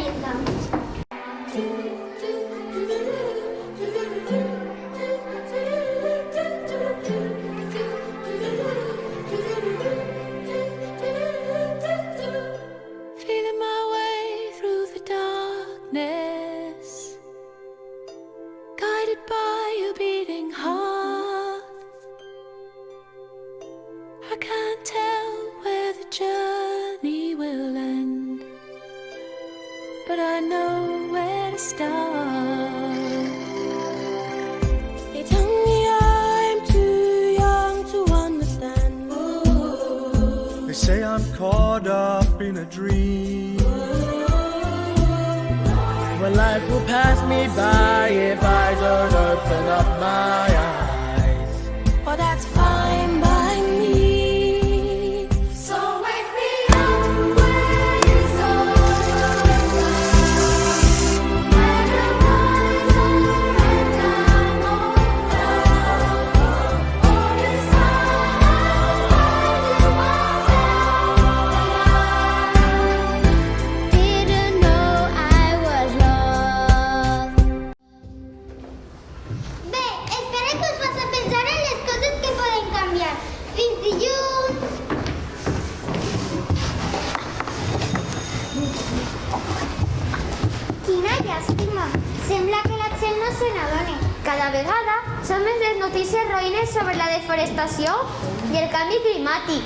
comienza. Feeling my way through the darkness, guided by your beating heart. I can't tell where the journey will end, but I know where to start. They tell me I'm too young to understand. They say I'm caught up in a dream. Well, life will pass me by if I don't open up my eyes. Well, that's fine by me. So wake me up when it's over, when the lights are and I'm older. All this time I was to myself that I didn't know I was lost. Bé, espero que us faci pensar en les coses que poden canviar. Fins dilluns! Quina llàstima! Sembla que la gent no se n'adona. Cada vegada són més les notícies roïnes sobre la desforestació i el canvi climàtic.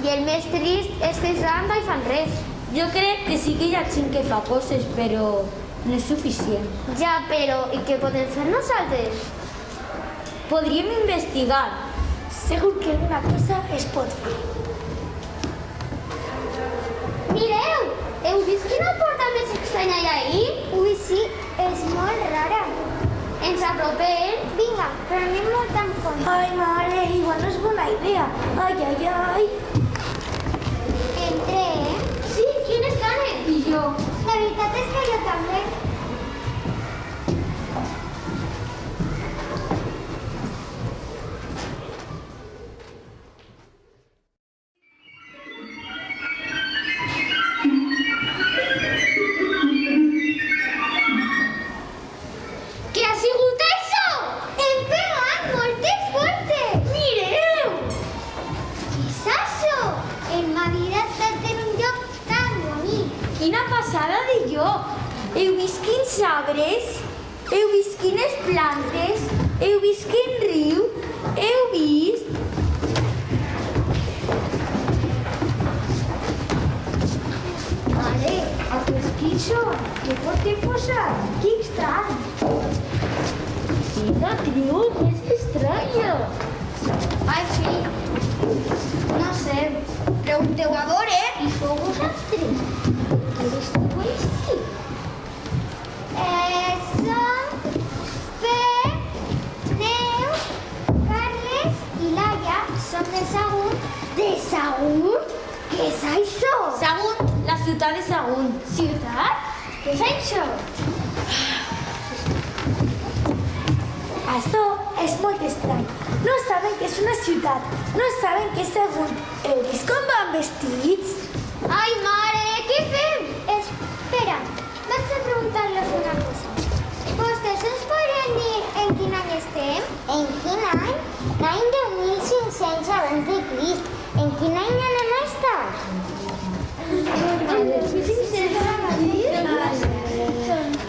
I el més trist és que els grans no hi fan res. Jo crec que sí que hi ha gent que fa coses, però no és suficient. Ja, però i què podem fer nosaltres? Podríem investigar. Segur que alguna cosa es pot fer. Mireu! Heu vist quina porta més estranya hi ha ahir? Ui, sí, és molt rara. Ens apropem? Vinga, però anem molt en fons. Ai, mare, igual no és bona idea. Ai, ai, ai. Entrem? Sí, quines ganes? I jo? La veritat és que jo també. Què ha sigut això? Hem pegat molt forte. Mireu! Què és això? En ma vida he estat en un lloc tan bonic. Quina passada de lloc! Heu vist quins arbres? Heu vist quines plantes? Heu vist quin riu? Heu vist? Mare, aquests quins són? Què portem posat? Que estrany! Quina tribu més estranya! Ai, fill, no sé, pregunteu a veure i sou vosaltres. Què esteu així? Som Pep, Neus, Carles i Laia. Som de Sagunt. De Sagunt? Què és això? Sagunt, la ciutat de Sagunt. Ciutat? Què és això? Això és molt estrany. No saben que és una ciutat. No saben que és Sagunt. Heu vist com van vestits? Ai, mare, què fem? Espera, vaig a preguntar-los una cosa. Vostès ens podrien dir en quin any estem? En quin any? L'any de 1500 abans de Crist. En quin any anem a estar?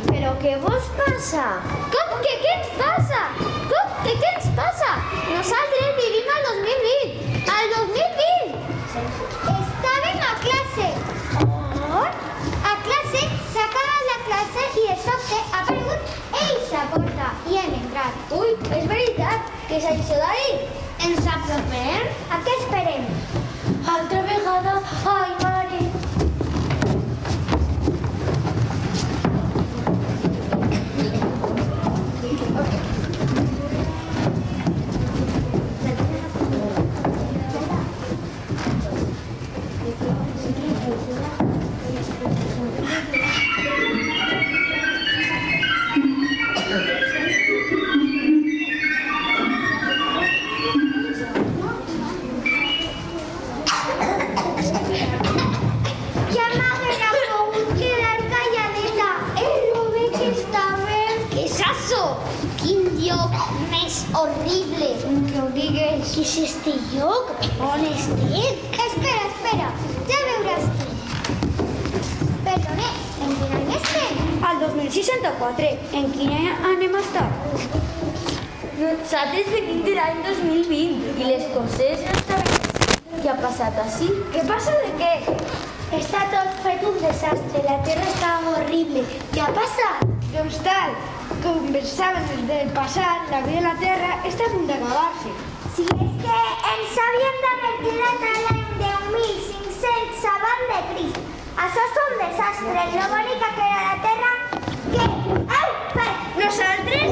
Però què vos passa? Com que què ens passa? Com que què ens passa? Nosaltres vivim al 2020. Al 2020! Estàvem a classe. On? A classe, s'ha acabat la classe i de sobte ha aparegut eixa porta i hem entrat. Ui, és veritat, què és això d'ahir? Ens apropem? A què esperem? Altra vegada? Ai, mare! lloc més horrible. Que ho digues. Què és este lloc? On estem? Espera, ja veuràs tu. Perdone, en quin any estem? Al 2064, en quin any anem a estar? Nosaltres venim de l'any 2020 i les coses no estaven així. Què ha passat així? Què passa de què? Està tot fet un desastre, la terra està horrible. Què ha passat? Doncs tal, com pensaven des del passat, la vida de la Terra està a punt d'acabar-se. Si és que ens havíem d'haver quedat a l'any 10.500 abans de Crist. Això és un desastre, lo bonica que era la terra. Què? Au, per! Nosaltres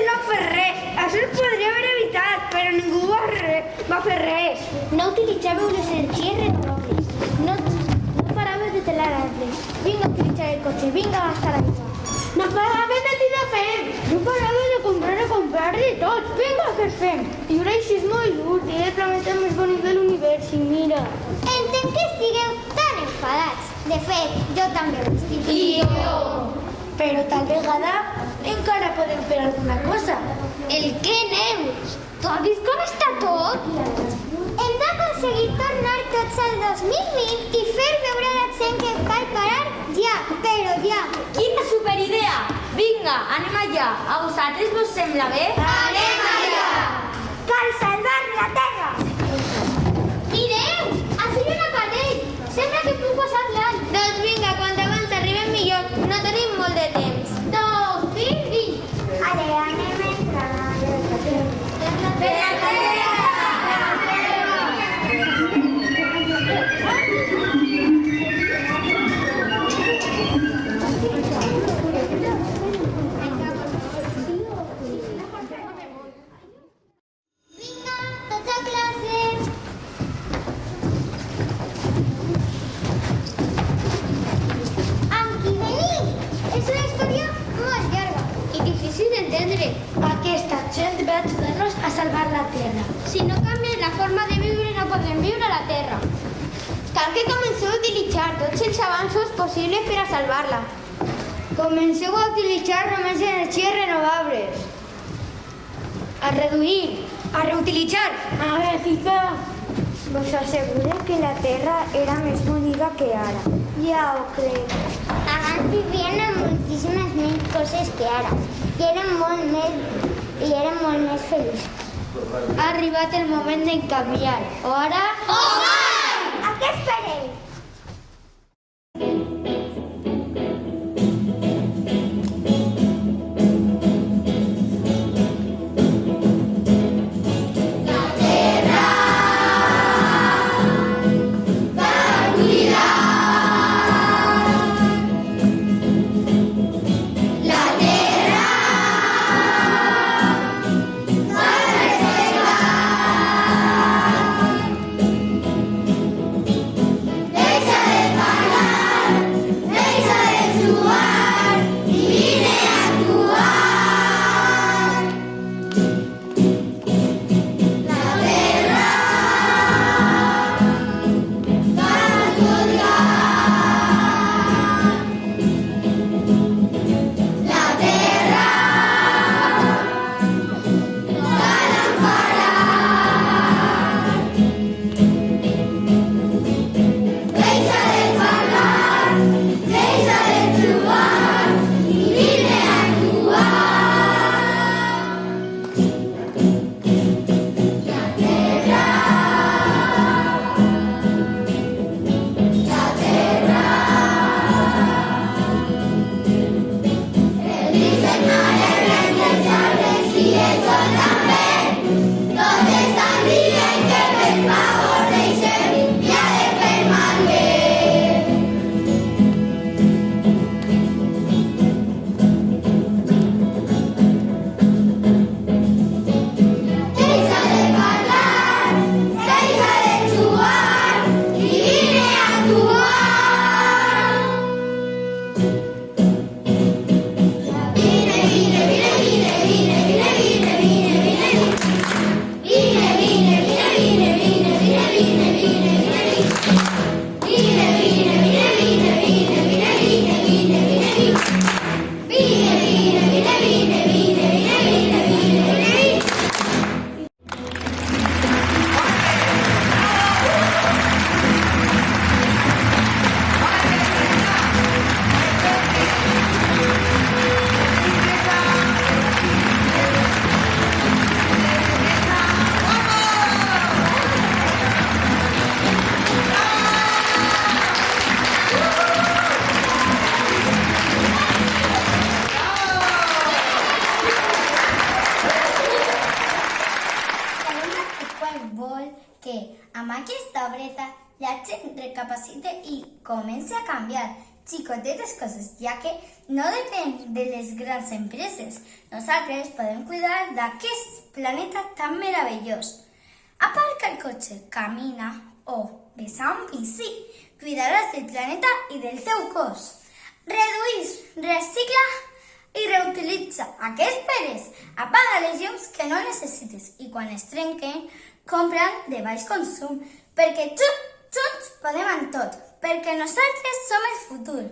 no fer res. Això es podria haver evitat, però ningú va fer res. No utilitzàveu les energies renovables. No paràveu de talar arbres. Vinga a utilitzar el cotxe, vinga a gastar aigua. No paràvem de tirar fem. No paràvem de comprar de tot. Vinga a fer fem. I ara això és molt útil, el planeta més bonic de l'univers, i mira. Entenc que estigueu tan enfadats. De fet, jo també ho estic. Però tal vegada encara podem fer alguna cosa. El què, Neus? Tu has vist com està tot? Hem d'aconseguir tornar tots al 2020 i fer veure a la gent que cal parar ja, però ja. Quina superidea! Vinga, anem allà. A vosaltres vos sembla bé? Anem allà! Cal salvar la Terra! Mireu! Així hi ha un aparell! Sembla que puc passar l'any. Doncs vinga, quan abans arribem millor. No tenim molt de temps. 2020! Ale, anem entrant. Vinga, tots a classe! Amb qui venim? És una història molt llarga i difícil d'entendre. Aquesta gent ve a ajudar-nos a salvar la Terra. Si no canviem la forma de viure, no podrem viure a la Terra. Cal que comenceu a utilitzar tots els avanços possibles per a salvar-la. Comenceu a utilitzar només energies renovables. A reduir. A reutilitzar. A reciclar. Vos asseguro que la Terra era més bonica que ara. Ja ho crec. Abans vivien amb moltíssimes més coses que ara. I eren molt més feliços. Ha arribat el moment de canviar. O ara... Home! A què espereu? la gent recapacite y comience a cambiar xicotetes coses, ja que no depèn de les grans empreses. Nosaltres podem cuidar d'aquest planeta tan meravellós. Aparca el cotxe, camina o besa un bici. Cuidaràs del planeta i del teu cos. Reduís, recicla i reutilitza. A què esperes? Apaga les llums que no necessites i quan es trenquen, compra'n de baix consum, perquè junts podem amb tot, perquè nosaltres som el futur.